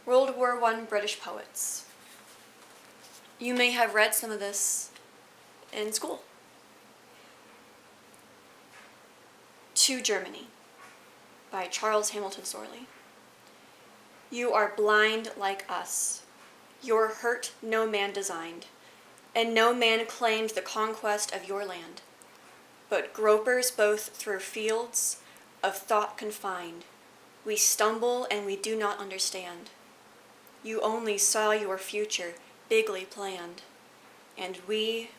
World War I British poets. You may have read some of this in school. To Germany by Charles Hamilton Sorley. You are blind like us. Your hurt no man designed, and no man claimed the conquest of your land. But gropers both through fields of thought confined, we stumble and we do not understand. You only saw your future bigly planned, and we,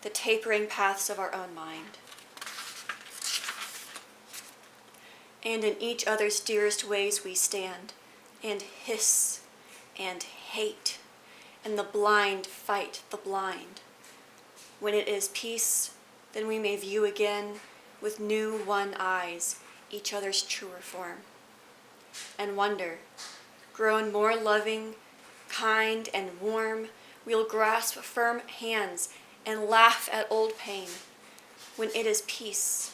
the tapering paths of our own mind. And in each other's dearest ways we stand, and hiss and hate, and the blind fight the blind. When it is peace, then we may view again with new won eyes each other's truer form, and wonder, grown more loving, kind, and warm, we'll grasp firm hands and laugh at old pain when it is peace.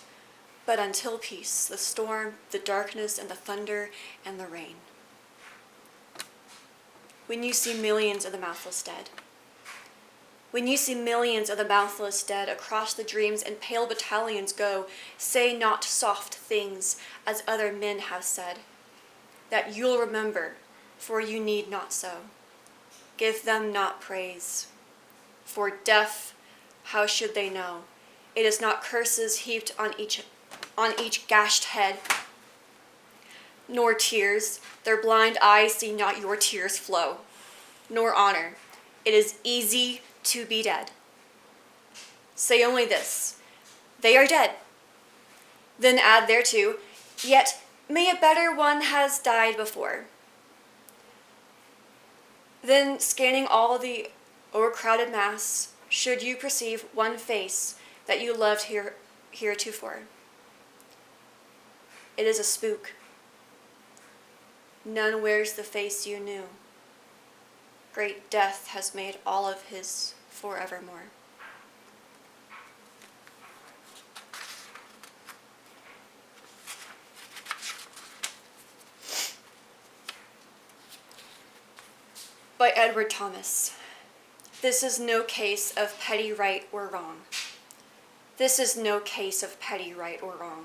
But until peace, the storm, the darkness, and the thunder, and the rain. When you see millions of the mouthless dead. When you see millions of the mouthless dead across the dreams and pale battalions go, say not soft things as other men have said, that you'll remember, for you need not so. Give them not praise. For deaf, how should they know? It is not curses heaped on each gashed head, nor tears, their blind eyes see not your tears flow, nor honor. It is easy to be dead. Say only this, they are dead. Then add thereto, yet may a better one has died before. Then scanning all the o'ercrowded mass, should you perceive one face that you loved heretofore. It is a spook. None wears the face you knew. Great death has made all of his forevermore. By Edward Thomas. This is no case of petty right or wrong. This is no case of petty right or wrong,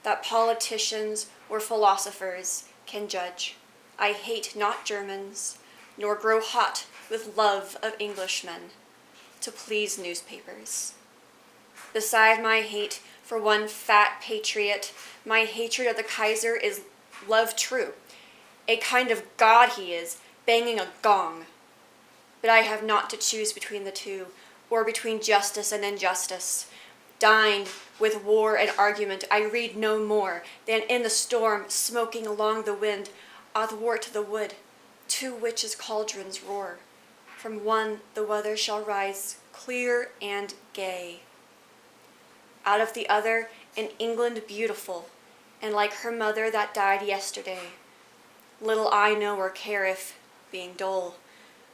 that politicians or philosophers can judge. I hate not Germans, nor grow hot with love of Englishmen, to please newspapers. Beside my hate for one fat patriot, my hatred of the Kaiser is love true. A kind of god he is, banging a gong. But I have not to choose between the two, or between justice and injustice. Dined with war and argument, I read no more than in the storm, smoking along the wind, athwart the wood, two witches' cauldrons roar. From one the weather shall rise clear and gay. Out of the other, an England beautiful, and like her mother that died yesterday. Little I know or care if, being dull,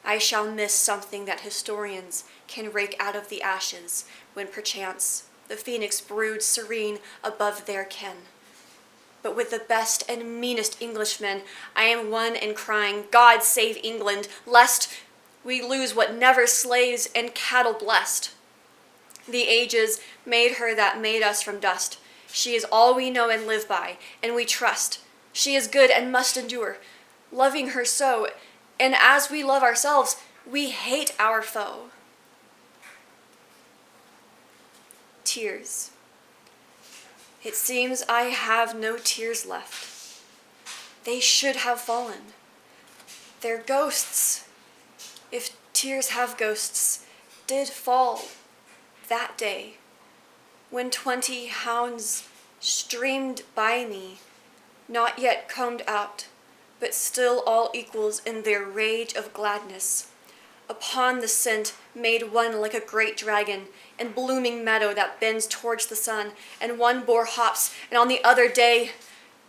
I shall miss something that historians can rake out of the ashes when perchance the phoenix broods serene above their ken. But with the best and meanest Englishmen, I am one in crying, God save England, lest we lose what never slaves and cattle blessed. The ages made her that made us from dust. She is all we know and live by, and we trust. She is good and must endure, loving her so, and as we love ourselves, we hate our foe. Tears. It seems I have no tears left. They should have fallen. Their ghosts, if tears have ghosts, did fall that day, when 20 hounds streamed by me, not yet combed out, but still all equals in their rage of gladness. Upon the scent made one like a great dragon, in blooming meadow that bends towards the sun, and one bore hops, and on the other day,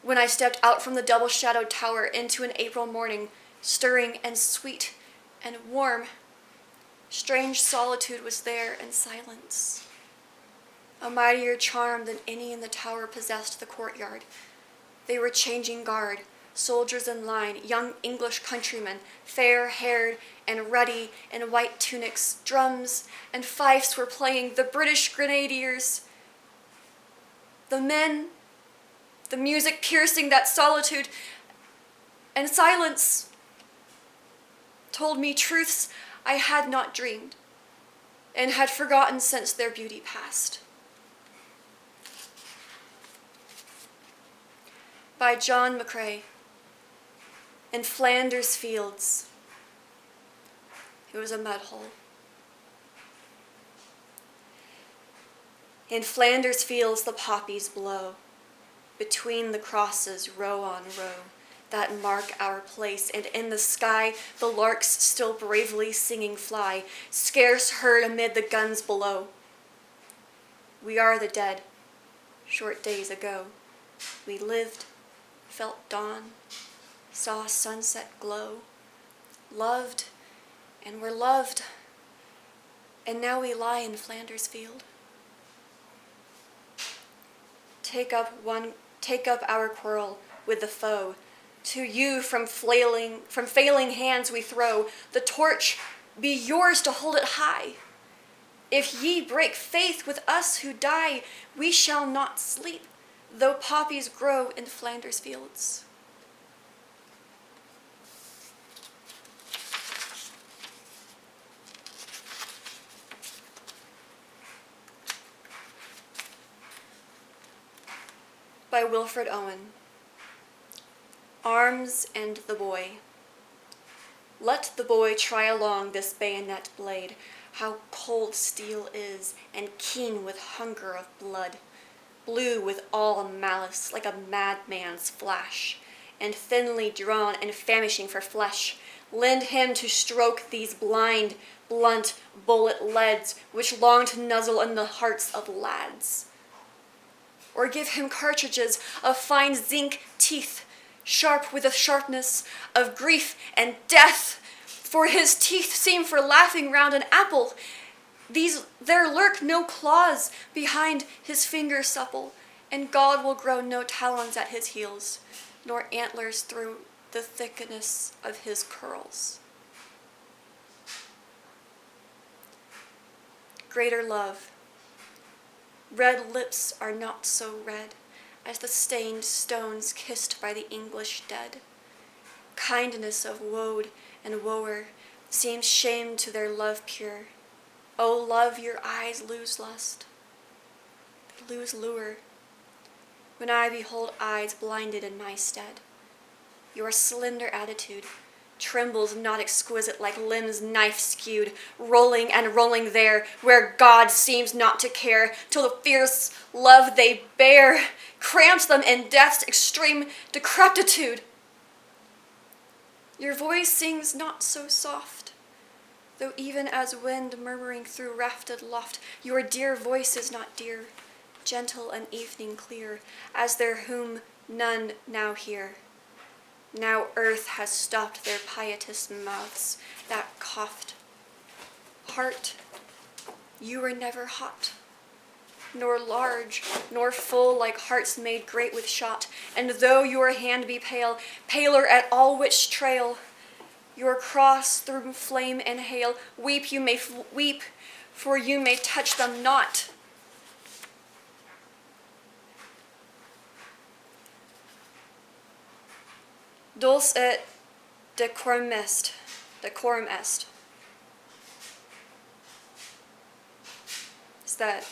when I stepped out from the double-shadowed tower into an April morning, stirring and sweet and warm, strange solitude was there and silence. A mightier charm than any in the tower possessed the courtyard. They were changing guard, soldiers in line, young English countrymen, fair-haired and ruddy in white tunics, drums and fifes were playing, the British grenadiers. The men, the music piercing that solitude and silence told me truths I had not dreamed and had forgotten since their beauty passed. By John McCrae. In Flanders fields, it was a mud hole. In Flanders fields the poppies blow, between the crosses row on row, that mark our place, and in the sky the larks still bravely singing fly, scarce heard amid the guns below. We are the dead, short days ago. We lived, felt dawn, saw sunset glow, loved and were loved, and now we lie in Flanders field. Take up our quarrel with the foe. To you from failing hands we throw. The torch be yours to hold it high. If ye break faith with us who die, we shall not sleep, though poppies grow in Flanders fields. By Wilfred Owen. Arms and the boy. Let the boy try along this bayonet blade, how cold steel is, and keen with hunger of blood, blue with all malice like a madman's flash, and thinly drawn and famishing for flesh. Lend him to stroke these blind, blunt bullet leads, which long to nuzzle in the hearts of lads. Or give him cartridges of fine zinc teeth, sharp with the sharpness of grief and death, for his teeth seem for laughing round an apple. There lurk no claws behind his fingers supple, and God will grow no talons at his heels, nor antlers through the thickness of his curls. Greater love. Red lips are not so red as the stained stones kissed by the English dead. Kindness of woad and woer seems shame to their love pure. O love, your eyes lose lust, they lose lure, when I behold eyes blinded in my stead. Your slender attitude trembles not exquisite like limbs knife skewed, rolling and rolling there where God seems not to care, till the fierce love they bear cramps them in death's extreme decrepitude. Your voice sings not so soft, though even as wind murmuring through rafted loft, your dear voice is not dear, gentle and evening clear, as there whom none now hear. Now earth has stopped their pietist mouths that coughed. Heart, you were never hot, nor large, nor full like hearts made great with shot, and though your hand be pale, paler at all which trail, your cross through flame and hail, weep you may weep, for you may touch them not. Dulce et decorum est. Is that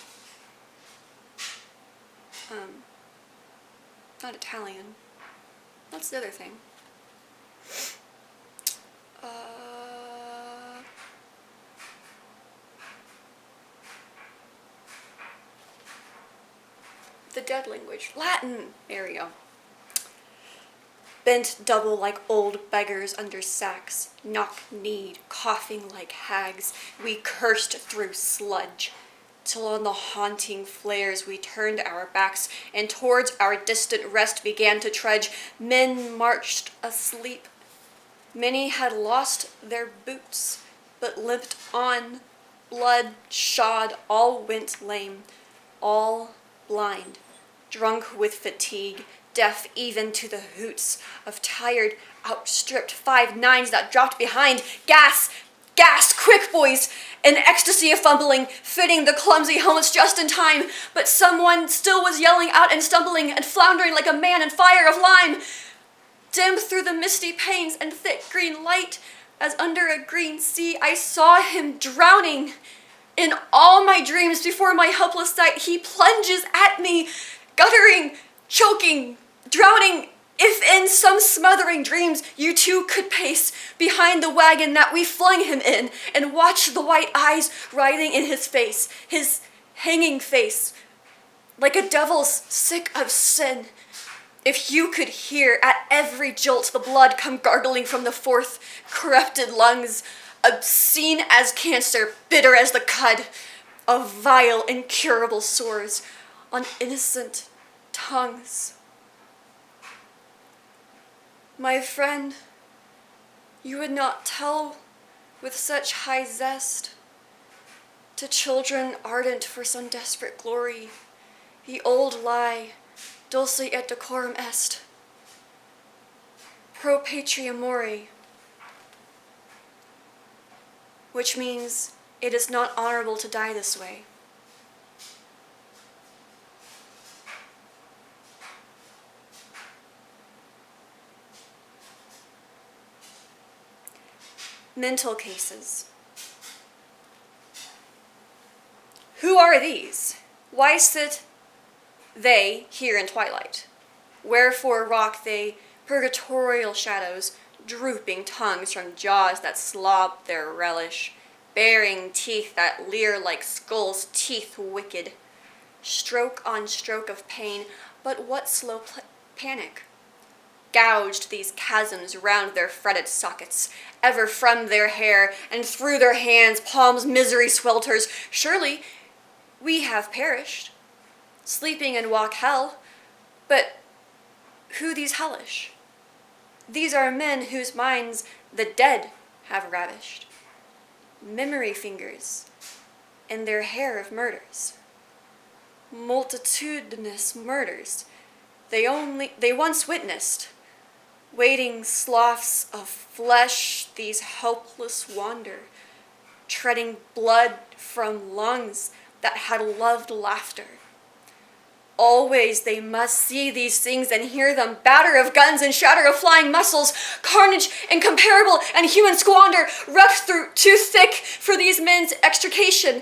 not Italian? What's the other thing? The dead language. Latin. There we go. Bent double like old beggars under sacks, knock-kneed, coughing like hags, we cursed through sludge, till on the haunting flares we turned our backs, and towards our distant rest began to trudge. Men marched asleep. Many had lost their boots, but limped on, blood-shod, all went lame, all blind, drunk with fatigue, deaf even to the hoots of tired, outstripped 5-9s that dropped behind. Gas! Gas! Quick, boys! An ecstasy of fumbling, fitting the clumsy helmets just in time, but someone still was yelling out and stumbling and floundering like a man in fire of lime. Dim through the misty panes and thick green light, as under a green sea I saw him drowning. In all my dreams before my helpless sight, he plunges at me, guttering, choking, drowning. If in some smothering dreams you too could pace behind the wagon that we flung him in and watch the white eyes writhing in his face, his hanging face, like a devil's sick of sin. If you could hear at every jolt the blood come gargling from the forth corrupted lungs, obscene as cancer, bitter as the cud of vile, incurable sores on innocent tongues. My friend, you would not tell with such high zest to children ardent for some desperate glory the old lie, dulce et decorum est, pro patria mori, which means it is not honorable to die this way. Mental cases. Who are these? Why sit they here in twilight? Wherefore rock they purgatorial shadows, drooping tongues from jaws that slob their relish, baring teeth that leer like skulls' teeth wicked? Stroke on stroke of pain, but what slow panic? Gouged these chasms round their fretted sockets, ever from their hair and through their hands palms misery swelters. Surely we have perished, sleeping in walk hell, but who these hellish? These are men whose minds the dead have ravished, memory fingers in their hair of murders, multitudinous murders they once witnessed. Waiting sloughs of flesh, these helpless wander, treading blood from lungs that had loved laughter. Always they must see these things and hear them, batter of guns and shatter of flying muscles, carnage incomparable and human squander, wrecked through too thick for these men's extrication.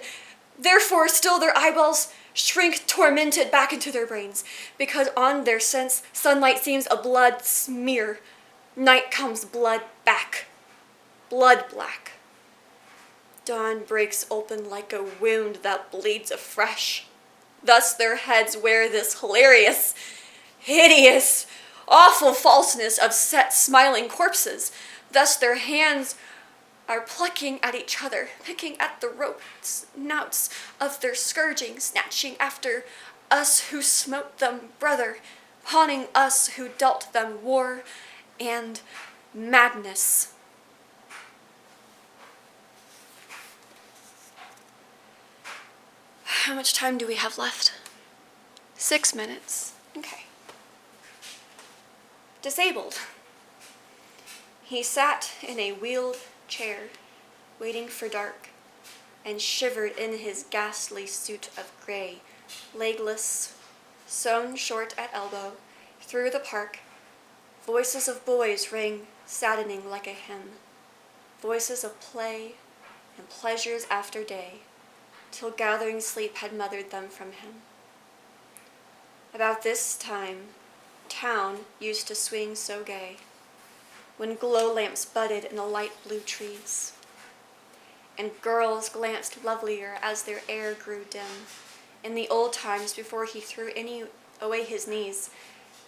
Therefore still their eyeballs shrink tormented back into their brains, because on their sense sunlight seems a blood smear. Night comes blood back, blood black. Dawn breaks open like a wound that bleeds afresh. Thus their heads wear this hilarious, hideous, awful falseness of set smiling corpses. Thus their hands are plucking at each other, picking at the ropes, knouts of their scourging, snatching after us who smote them brother, pawning us who dealt them war and madness. How much time do we have left? 6 minutes. Okay. Disabled. He sat in a wheeled chair, waiting for dark, and shivered in his ghastly suit of gray, legless, sewn short at elbow. Through the park, voices of boys rang saddening like a hymn, voices of play and pleasures after day, till gathering sleep had mothered them from him. About this time, town used to swing so gay, when glow lamps budded in the light blue trees, and girls glanced lovelier as their air grew dim. In the old times, before he threw away his knees,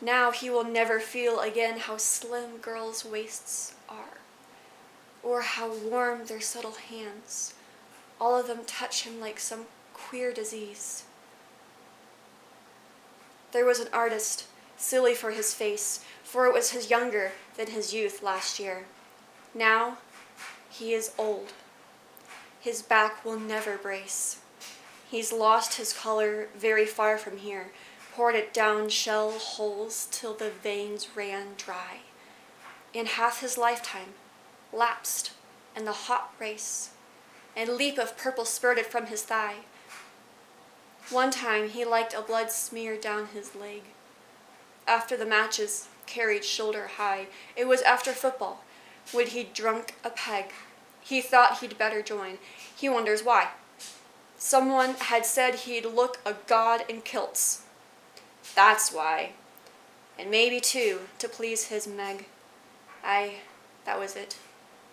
now he will never feel again how slim girls' waists are, or how warm their subtle hands. All of them touch him like some queer disease. There was an artist, silly for his face, for it was his younger than his youth last year. Now he is old. His back will never brace. He's lost his color very far from here, poured it down shell holes till the veins ran dry. In half his lifetime lapsed in the hot race, and a leap of purple spurted from his thigh. One time he liked a blood smear down his leg. After the matches carried shoulder high, it was after football, when he'd drunk a peg. He thought he'd better join. He wonders why. Someone had said he'd look a god in kilts. That's why. And maybe, too, to please his Meg. Aye, that was it.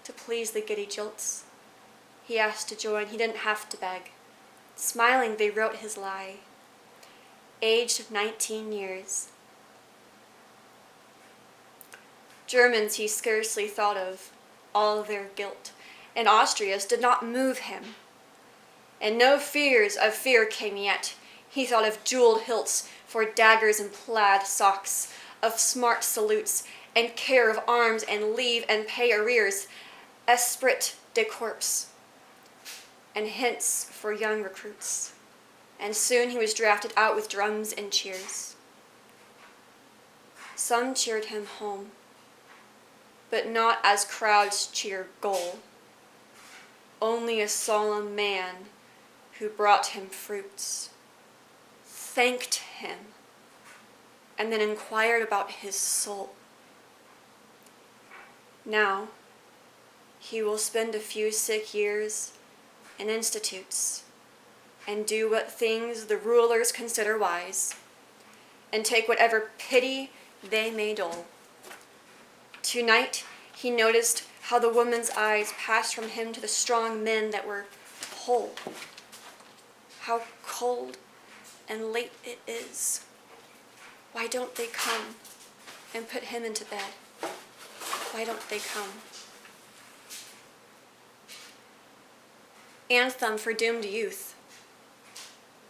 To please the giddy jilts. He asked to join. He didn't have to beg. Smiling, they wrote his lie. Aged 19 years. Germans he scarcely thought of, all their guilt, and Austria's did not move him. And no fears of fear came yet. He thought of jeweled hilts for daggers and plaid socks, of smart salutes, and care of arms and leave and pay arrears, esprit de corps, and hints for young recruits. And soon he was drafted out with drums and cheers. Some cheered him home, but not as crowds cheer goal. Only a solemn man who brought him fruits, thanked him, and then inquired about his soul. Now, he will spend a few sick years in institutes and do what things the rulers consider wise, and take whatever pity they may dole. Tonight, he noticed how the woman's eyes passed from him to the strong men that were whole. How cold and late it is. Why don't they come and put him into bed? Why don't they come? Anthem for doomed youth.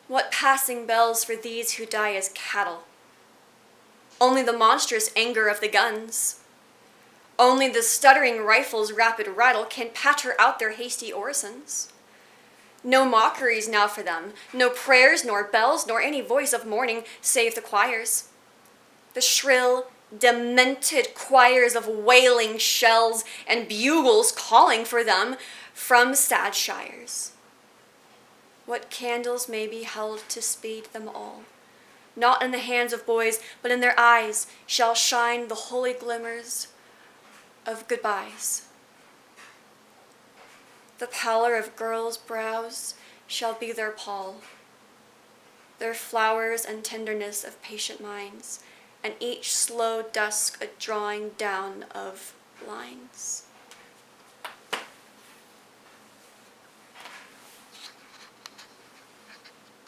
What passing bells for these who die as cattle? Only the monstrous anger of the guns. Only the stuttering rifle's rapid rattle can patter out their hasty orisons. No mockeries now for them, no prayers nor bells nor any voice of mourning save the choirs. The shrill, demented choirs of wailing shells and bugles calling for them from sad shires. What candles may be held to speed them all, not in the hands of boys, but in their eyes shall shine the holy glimmers of goodbyes. The pallor of girls' brows shall be their pall, their flowers and tenderness of patient minds, and each slow dusk a drawing down of lines.